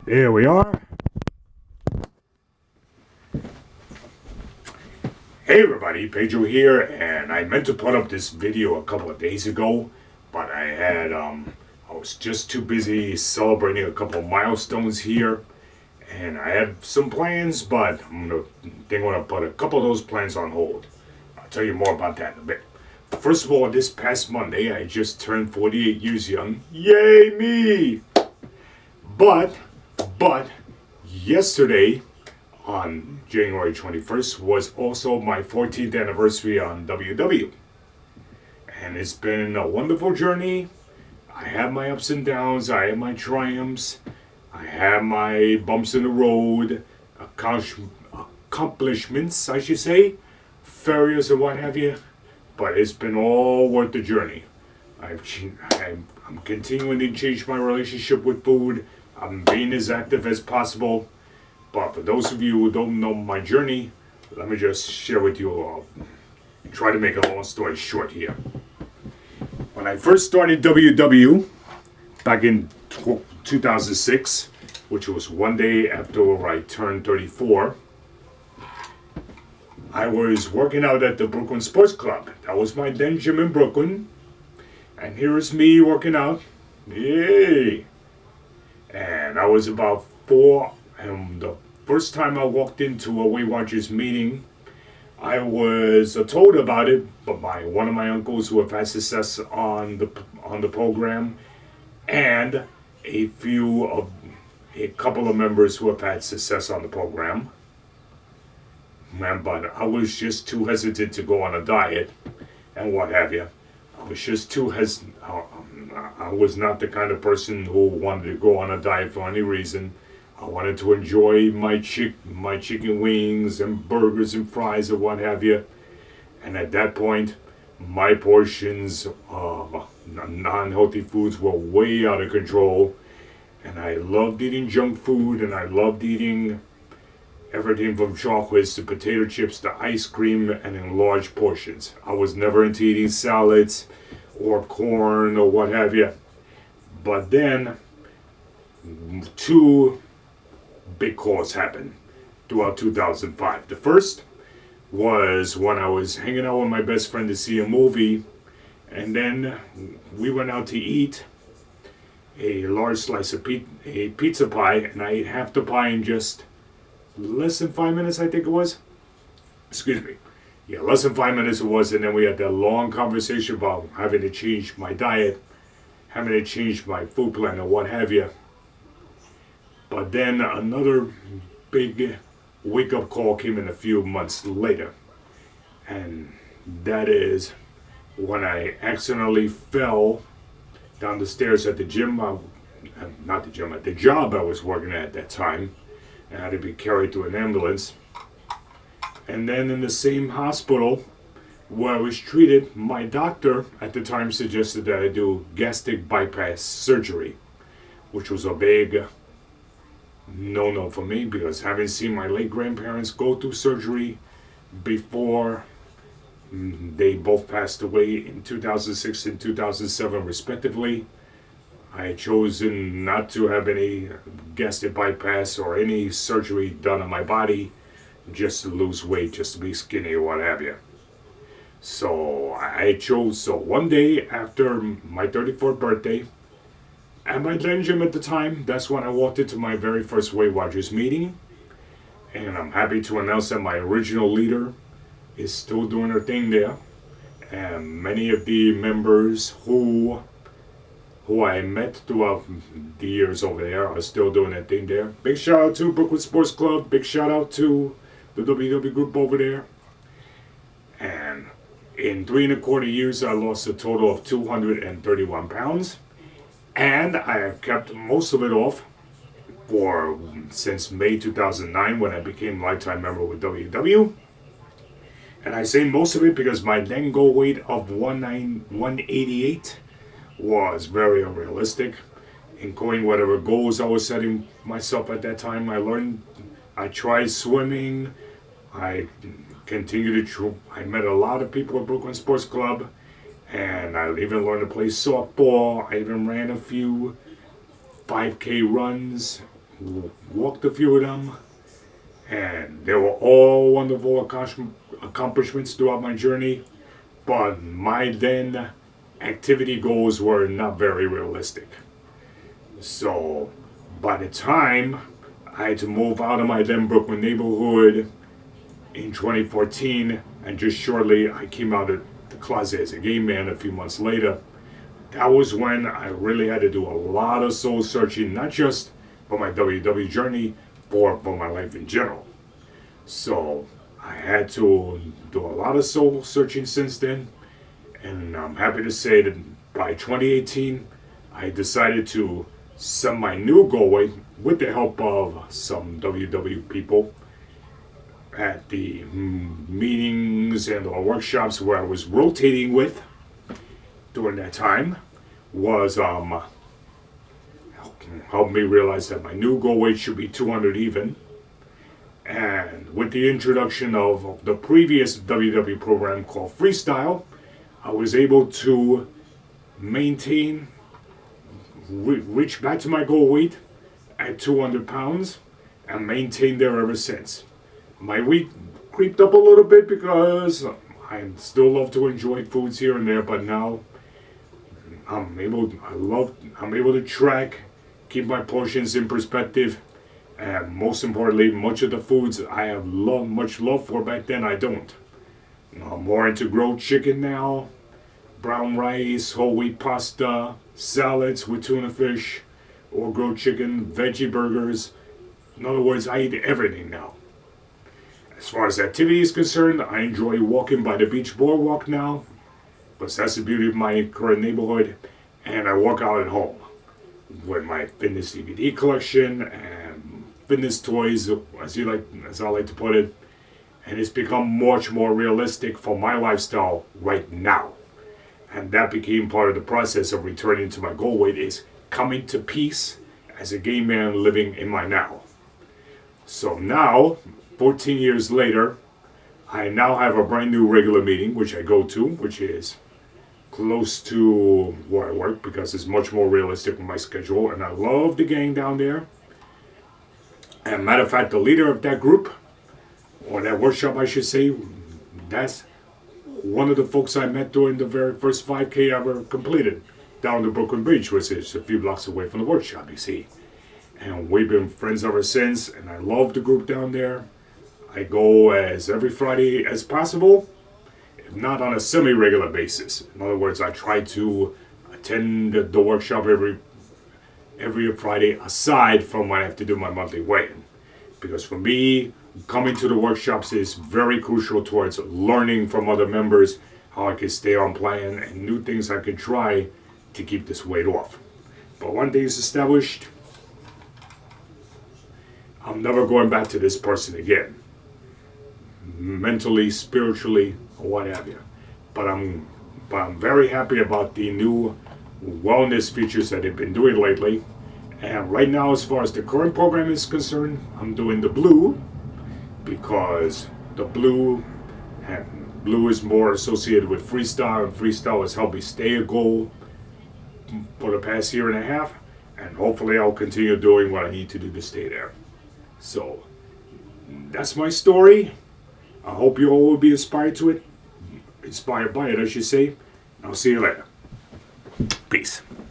Here we are. Hey everybody, Pedro here, and I meant to put up this video a couple of days ago, but I was just too busy celebrating a couple of milestones here, and I had some plans, but I'm gonna put a couple of those plans on hold. I'll tell you more about that in a bit. First of all, this past Monday, I just turned 48 years young. Yay me! But yesterday, on January 21st, was also my 14th anniversary on WW. And it's been a wonderful journey. I have my ups and downs, I have my triumphs, I have my bumps in the road, accomplishments, I should say, failures and what have you. But it's been all worth the journey. I'm continuing to change my relationship with food. I'm being as active as possible. But for those of you who don't know my journey, let me just share with you, try to make a long story short here. When I first started WW back in 2006, which was one day after I turned 34, I was working out at the Brooklyn Sports Club. That was my then gym in Brooklyn. And here is me working out. Yay! And I was about 4, and the first time I walked into a Weight Watchers meeting, I was told about it by one of my uncles who have had success on the program, and a couple of members who have had success on the program. But I was just too hesitant to go on a diet and what have you. I was just too hesitant. I was not the kind of person who wanted to go on a diet for any reason. I wanted to enjoy my chicken wings and burgers and fries and what have you. And at that point, my portions of non-healthy foods were way out of control. And I loved eating junk food, and I loved eating everything from chocolates to potato chips to ice cream, and in large portions. I was never into eating salads or corn or what have you. But then, two big calls happened throughout 2005. The first was when I was hanging out with my best friend to see a movie, and then we went out to eat a large slice of a pizza pie, and I ate half the pie in just less than 5 minutes, I think it was. Excuse me. Yeah, less than 5 minutes it was, and then we had that long conversation about having to change my diet, having to change my food plan, or what have you. But then another big wake-up call came in a few months later, and that is when I accidentally fell down the stairs at the gym, at the job I was working at that time, and had to be carried to an ambulance. And then in the same hospital where I was treated, my doctor at the time suggested that I do gastric bypass surgery, which was a big no-no for me, because having seen my late grandparents go through surgery before they both passed away in 2006 and 2007 respectively, I had chosen not to have any gastric bypass or any surgery done on my body, just to lose weight, just to be skinny or what have you. So one day after my 34th birthday, at my then gym at the time, that's when I walked into my very first Weight Watchers meeting. And I'm happy to announce that my original leader is still doing her thing there. And many of the members who I met throughout the years over there are still doing their thing there. Big shout out to Brooklyn Sports Club. Big shout out to the WW group over there. And in 3¼ years, I lost a total of 231 pounds. And I have kept most of it off since May 2009, when I became a lifetime member with WW. And I say most of it because my then goal weight of 188 was very unrealistic. In going whatever goals I was setting myself at that time, I tried swimming. I met a lot of people at Brooklyn Sports Club, and I even learned to play softball. I even ran a few 5K runs, walked a few of them, and they were all wonderful accomplishments throughout my journey. But my then activity goals were not very realistic. So by the time I had to move out of my then Brooklyn neighborhood in 2014, and just shortly I came out of the closet as a gay man a few months later, that was when I really had to do a lot of soul searching, not just for my WW journey, but for my life in general. So I had to do a lot of soul searching since then, and I'm happy to say that by 2018, I decided to set my new goal weight with the help of some WW people at the meetings and or workshops where I was rotating with during that time, was helped me realize that my new goal weight should be 200 even. And with the introduction of the previous WW program called Freestyle, I was able to maintain, reach back to my goal weight at 200 pounds and maintain there ever since. My weight creeped up a little bit because I still love to enjoy foods here and there, but now I'm able to track, keep my portions in perspective, and most importantly, much of the foods I have much love for back then, I don't. I'm more into grilled chicken now, brown rice, whole wheat pasta, salads with tuna fish, or grilled chicken, veggie burgers. In other words, I eat everything now. As far as activity is concerned, I enjoy walking by the beach boardwalk now, because that's the beauty of my current neighborhood, and I work out at home with my fitness DVD collection and fitness toys, as I like to put it, and it's become much more realistic for my lifestyle right now. And that became part of the process of returning to my goal weight, is coming to peace as a gay man living in my now. So now, 14 years later, I now have a brand new regular meeting, which I go to, which is close to where I work because it's much more realistic with my schedule, and I love the gang down there. And matter of fact, the leader of that group, or that workshop I should say, that's one of the folks I met during the very first 5K I ever completed down to Brooklyn Bridge, which is a few blocks away from the workshop, you see. And we've been friends ever since, and I love the group down there. I go as every Friday as possible, if not on a semi-regular basis. In other words, I try to attend the workshop every Friday aside from when I have to do my monthly weigh-in. Because for me, coming to the workshops is very crucial towards learning from other members how I can stay on plan and new things I can try to keep this weight off. But one thing is established, I'm never going back to this person again. Mentally, spiritually, or what have you. But I'm very happy about the new wellness features that they've been doing lately. And right now, as far as the current program is concerned, I'm doing the blue, because the blue is more associated with freestyle, and freestyle has helped me stay a goal for the past year and a half, and hopefully I'll continue doing what I need to do to stay there. So that's my story. I hope you all will be inspired by it, I should say. I'll see you later. Peace.